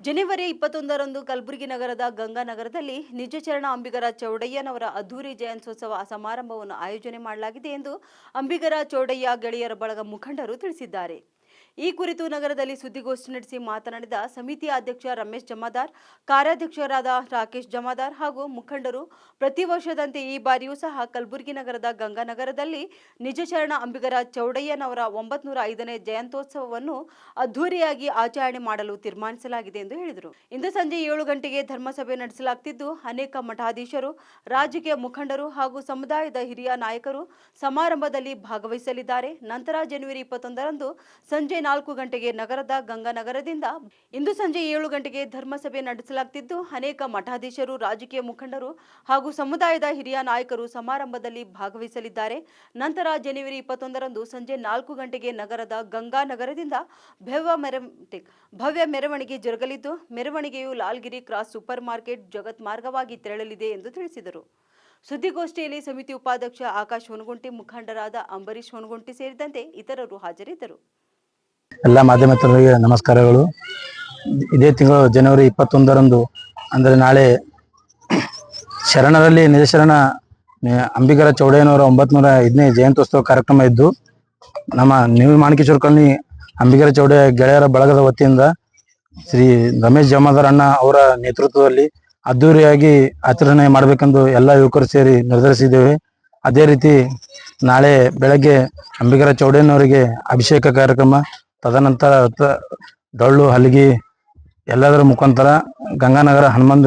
ಜನವರಿ 21ರಂದು ಕಲಬುರಗಿ ನಗರದ ಗಂಗಾನಗರದಲ್ಲಿ ನಿಜಚರಣ ಅಂಬಿಗರ ಚೌಡಯ್ಯನವರ ಅದ್ದೂರಿ ಜಯಂತ್ಯೋತ್ಸವ ಸಮಾರಂಭವನ್ನು ಆಯೋಜನೆ ಮಾಡಲಾಗಿದೆ ಎಂದು ಅಂಬಿಗರ ಚೌಡಯ್ಯ ಗೆಳೆಯರ ಬಳಗ ಮುಖಂಡರು ತಿಳಿಸಿದ್ದಾರೆ. ಈ ಕುರಿತು ನಗರದಲ್ಲಿ ಸುದ್ದಿಗೋಷ್ಠಿ ನಡೆಸಿ ಮಾತನಾಡಿದ ಸಮಿತಿಯ ಅಧ್ಯಕ್ಷ ರಮೇಶ್ ಜಮಾದಾರ್, ಕಾರ್ಯಾಧ್ಯಕ್ಷರಾದ ರಾಕೇಶ್ ಜಮಾದಾರ್ ಹಾಗೂ ಮುಖಂಡರು ಪ್ರತಿ ವರ್ಷದಂತೆ ಈ ಬಾರಿಯೂ ಸಹ ಕಲಬುರಗಿ ನಗರದ ಗಂಗಾನಗರದಲ್ಲಿ ನಿಜಚರಣ ಅಂಬಿಗರ ಚೌಡಯ್ಯನವರ 905ನೇ ಜಯಂತ್ಯೋತ್ಸವವನ್ನು ಅದ್ದೂರಿಯಾಗಿ ಆಚರಣೆ ಮಾಡಲು ತೀರ್ಮಾನಿಸಲಾಗಿದೆ ಎಂದು ಹೇಳಿದರು. ಇಂದು ಸಂಜೆ 7 ಗಂಟೆಗೆ ಧರ್ಮಸಭೆ ನಡೆಸಲಾಗುತ್ತಿದ್ದು, ಅನೇಕ ಮಠಾಧೀಶರು, ರಾಜಕೀಯ ಮುಖಂಡರು ಹಾಗೂ ಸಮುದಾಯದ ಹಿರಿಯ ನಾಯಕರು ಸಮಾರಂಭದಲ್ಲಿ ಭಾಗವಹಿಸಲಿದ್ದಾರೆ. ನಂತರ ಜನವರಿ 21ರಂದು ಸಂಜೆ 4 ಗಂಟೆಗೆ ನಗರದ ಗಂಗಾನಗರದಿಂದ ಇಂದು ಸಂಜೆ 7 ಗಂಟೆಗೆ ಧರ್ಮಸಭೆ ನಡೆಸಲಾಗುತ್ತಿದ್ದು, ಅನೇಕ ಮಠಾಧೀಶರು, ರಾಜಕೀಯ ಮುಖಂಡರು ಹಾಗೂ ಸಮುದಾಯದ ಹಿರಿಯ ನಾಯಕರು ಸಮಾರಂಭದಲ್ಲಿ ಭಾಗವಹಿಸಲಿದ್ದಾರೆ. ನಂತರ ಜನವರಿ 21ರಂದು ಸಂಜೆ 4 ಗಂಟೆಗೆ ನಗರದ ಗಂಗಾನಗರದಿಂದ ಭವ್ಯ ಮೆರವಣಿಗೆ ಜರುಗಲಿದ್ದು, ಮೆರವಣಿಗೆಯು ಲಾಲ್ಗಿರಿ ಕ್ರಾಸ್ ಸೂಪರ್ ಮಾರ್ಕೆಟ್ ಜಗತ್ ಮಾರ್ಗವಾಗಿ ತೆರಳಲಿದೆ ಎಂದು ತಿಳಿಸಿದರು. ಸುದ್ದಿಗೋಷ್ಠಿಯಲ್ಲಿ ಸಮಿತಿ ಉಪಾಧ್ಯಕ್ಷ ಆಕಾಶ್ ಹೊನಗುಂಟಿ, ಮುಖಂಡರಾದ ಅಂಬರೀಶ್ ಹೊನಗುಂಟಿ ಸೇರಿದಂತೆ ಇತರರು ಹಾಜರಿದ್ದರು. ಎಲ್ಲ ಮಾಧ್ಯಮಿತರಿಗೆ ನಮಸ್ಕಾರಗಳು. ಇದೇ ತಿಂಗಳು ಜನವರಿ 21ರಂದು ಅಂದರೆ ನಾಳೆ ಶರಣರಲ್ಲಿ ನಿಜಶರಣ ಅಂಬಿಗರ ಚೌಡಯ್ಯನವರ 905ನೇ ಜಯಂತ್ಯೋತ್ಸವ ಕಾರ್ಯಕ್ರಮ ಇದ್ದು, ನಮ್ಮ ನ್ಯೂ ಮಾಣಿಕೇಶ್ವರ ಕಾಲನಿ ಅಂಬಿಗರ ಚೌಡಯ್ಯ ಗೆಳೆಯರ ಬಳಗದ ವತಿಯಿಂದ ಶ್ರೀ ರಮೇಶ್ ಜಮಾದಾರ್ ಅಣ್ಣ ಅವರ ನೇತೃತ್ವದಲ್ಲಿ ಅದ್ದೂರಿಯಾಗಿ ಆಚರಣೆ ಮಾಡಬೇಕೆಂದು ಎಲ್ಲ ಯುವಕರು ಸೇರಿ ನಿರ್ಧರಿಸಿದ್ದೇವೆ. ಅದೇ ರೀತಿ ನಾಳೆ ಬೆಳಗ್ಗೆ ಅಂಬಿಗರ ಚೌಡಯ್ಯನವರಿಗೆ ಅಭಿಷೇಕ ಕಾರ್ಯಕ್ರಮ, ತದನಂತರ ಡೊಳ್ಳು ಹಲಗಿ ಎಲ್ಲದರ ಮುಖಾಂತರ ಗಂಗಾನಗರ ಹನುಮಾನ್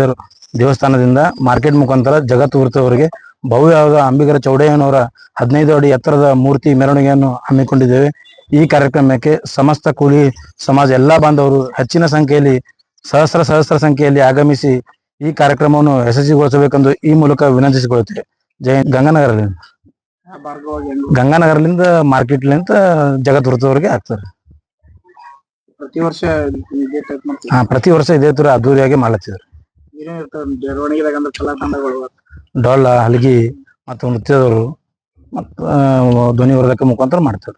ದೇವಸ್ಥಾನದಿಂದ ಮಾರ್ಕೆಟ್ ಮುಖಾಂತರ ಜಗತ್ ವೃತ್ತವರೆಗೆ ಭವ್ಯವಾದ ಅಂಬಿಗರ ಚೌಡಯ್ಯನವರ 15 ಅಡಿ ಎತ್ತರದ ಮೂರ್ತಿ ಮೆರವಣಿಗೆಯನ್ನು ಹಮ್ಮಿಕೊಂಡಿದ್ದೇವೆ. ಈ ಕಾರ್ಯಕ್ರಮಕ್ಕೆ ಸಮಸ್ತ ಕೂಲಿ ಸಮಾಜ ಎಲ್ಲ ಬಾಂಧವರು ಹೆಚ್ಚಿನ ಸಂಖ್ಯೆಯಲ್ಲಿ ಸಹಸ್ರ ಸಂಖ್ಯೆಯಲ್ಲಿ ಆಗಮಿಸಿ ಈ ಕಾರ್ಯಕ್ರಮವನ್ನು ಯಶಸ್ವಿಗೊಳಿಸಬೇಕೆಂದು ಈ ಮೂಲಕ ವಿನಂತಿಸಿಕೊಳ್ಳುತ್ತೇವೆ. ಗಂಗಾನಗರದಿಂದ ಮಾರ್ಕೆಟ್ಲಿಂದ ಜಗತ್ ವೃತ್ತವರೆಗೆ ಆಗ್ತದೆ. ಪ್ರತಿ ವರ್ಷ ಇದೇ ತರ ಅದ್ದೂರಿಯಾಗಿ ಮಾಡ್ಲತ್ತಿದ್ರು. ಡೊಳ್ಳ ಹಲಗಿ ಮತ್ತು ನೃತ್ಯದವರು ಮತ್ತು ಧ್ವನಿವರ್ಧಕ ಮುಖಾಂತರ ಮಾಡ್ತಾರೆ.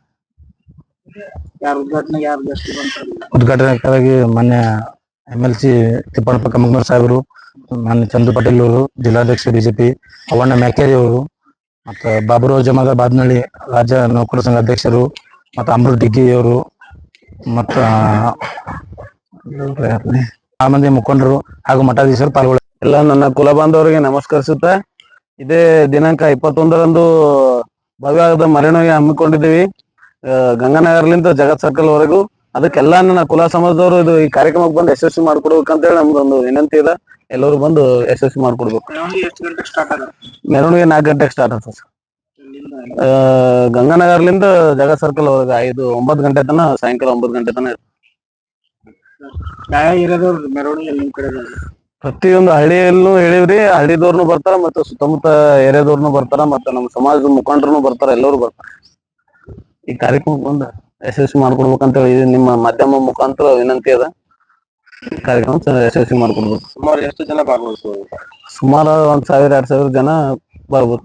ಉದ್ಘಾಟನೆಗಾಗಿ ಮಾನ್ಯ MLC ತಿಪ್ಪಣ್ಣಪ್ಪ ಕಮ್ಮಗ್ನೂರ್ ಸಾಹೇಬರು, ಮಾನ್ಯ ಚಂದು ಪಟೇಲ್ ಅವರು, ಜಿಲ್ಲಾಧ್ಯಕ್ಷ ಬಿಜೆಪಿ ಅವಣ್ಣ ಮ್ಯಾಕೇರಿ ಅವರು, ಮತ್ತು ಬಾಬುರಾವ್ ಜಮಾದಾರ್ ಬಾದ್ನಳ್ಳಿ ರಾಜ್ಯ ನೌಕರ ಸಂಘ ಅಧ್ಯಕ್ಷರು, ಮತ್ತು ಅಮೃತ್ ಡಿಗ್ಗಿ ಅವರು, ಮತ್ತು ಆ ಮಂದಿ ಮುಖಂಡರು ಹಾಗೂ ಮಠಾಧೀಶರು ಪಾಲ್ಗೊಳ್ಳ. ಎಲ್ಲ ನನ್ನ ಕುಲ ಬಾಂಧವರಿಗೆ ನಮಸ್ಕರಿಸುತ್ತಾ, ಇದೇ ದಿನಾಂಕ 21ರಂದು ಭವ್ಯವಾದ ಮೆರವಣಿಗೆ ಹಮ್ಮಿಕೊಂಡಿದ್ದೀವಿ ಗಂಗಾನಗರಲಿಂದ ಜಗತ್ ಸರ್ಕಲ್ ವರೆಗೂ. ಅದಕ್ಕೆಲ್ಲ ನನ್ನ ಕುಲ ಸಮಾಜದವರು ಇದು ಈ ಕಾರ್ಯಕ್ರಮಕ್ಕೆ ಬಂದು ಯಶಸ್ವಿ ಮಾಡ್ಕೊಡ್ಬೇಕಂತೇಳಿ ನಮ್ದೊಂದು ವಿನಂತಿ ಇದೆ. ಎಲ್ಲರೂ ಬಂದು ಯಶಸ್ವಿ ಮಾಡ್ಕೊಡ್ಬೇಕು. ಮೆರವಣಿಗೆ 4 ಗಂಟೆಗೆ ಸ್ಟಾರ್ಟ್ ಆಗ್ತದೆ ಸರ್. ಗಂಗಾನಗರ್ಲಿಂದ ಜಗತ್ ಸರ್ಕಲ್ ವರೆಗೆ 9 ಗಂಟೆ ತನಕ, ಸಾಯಂಕಾಲ 9 ಗಂಟೆ ತನಕ. ಪ್ರತಿಯೊಂದು ಹಳ್ಳಿಯಲ್ಲೂ ಹೇಳಿವ್ರಿ, ಹಳ್ಳಿದವ್ರನು ಬರ್ತಾರ, ಮತ್ತು ಸುತ್ತಮುತ್ತ ಏರಿಯಾದವ್ರನು ಬರ್ತಾರ, ಮತ್ತು ನಮ್ಮ ಸಮಾಜದ ಮುಖಂಡರು ಬರ್ತಾರ, ಎಲ್ಲರೂ ಬರ್ತಾರೆ. ಈ ಕಾರ್ಯಕ್ರಮಕ್ಕೆ ಬಂದು ಯಶಸ್ವಿ ಮಾಡ್ಕೊಡ್ಬೇಕಂತ ಹೇಳಿ ನಿಮ್ಮ ಮಾಧ್ಯಮ ಮುಖಾಂತರ ವಿನಂತಿ ಅದ. ಕಾರ್ಯಕ್ರಮ ಯಶಸ್ವಿ ಮಾಡ್ಕೊಡ್ಬೇಕು. ಸುಮಾರು ಎಷ್ಟು ಜನ ಭಾಗವಹಿಸಬಹುದು? ಸುಮಾರು 1000-2000 ಜನ ಬರ್ಬೋದು.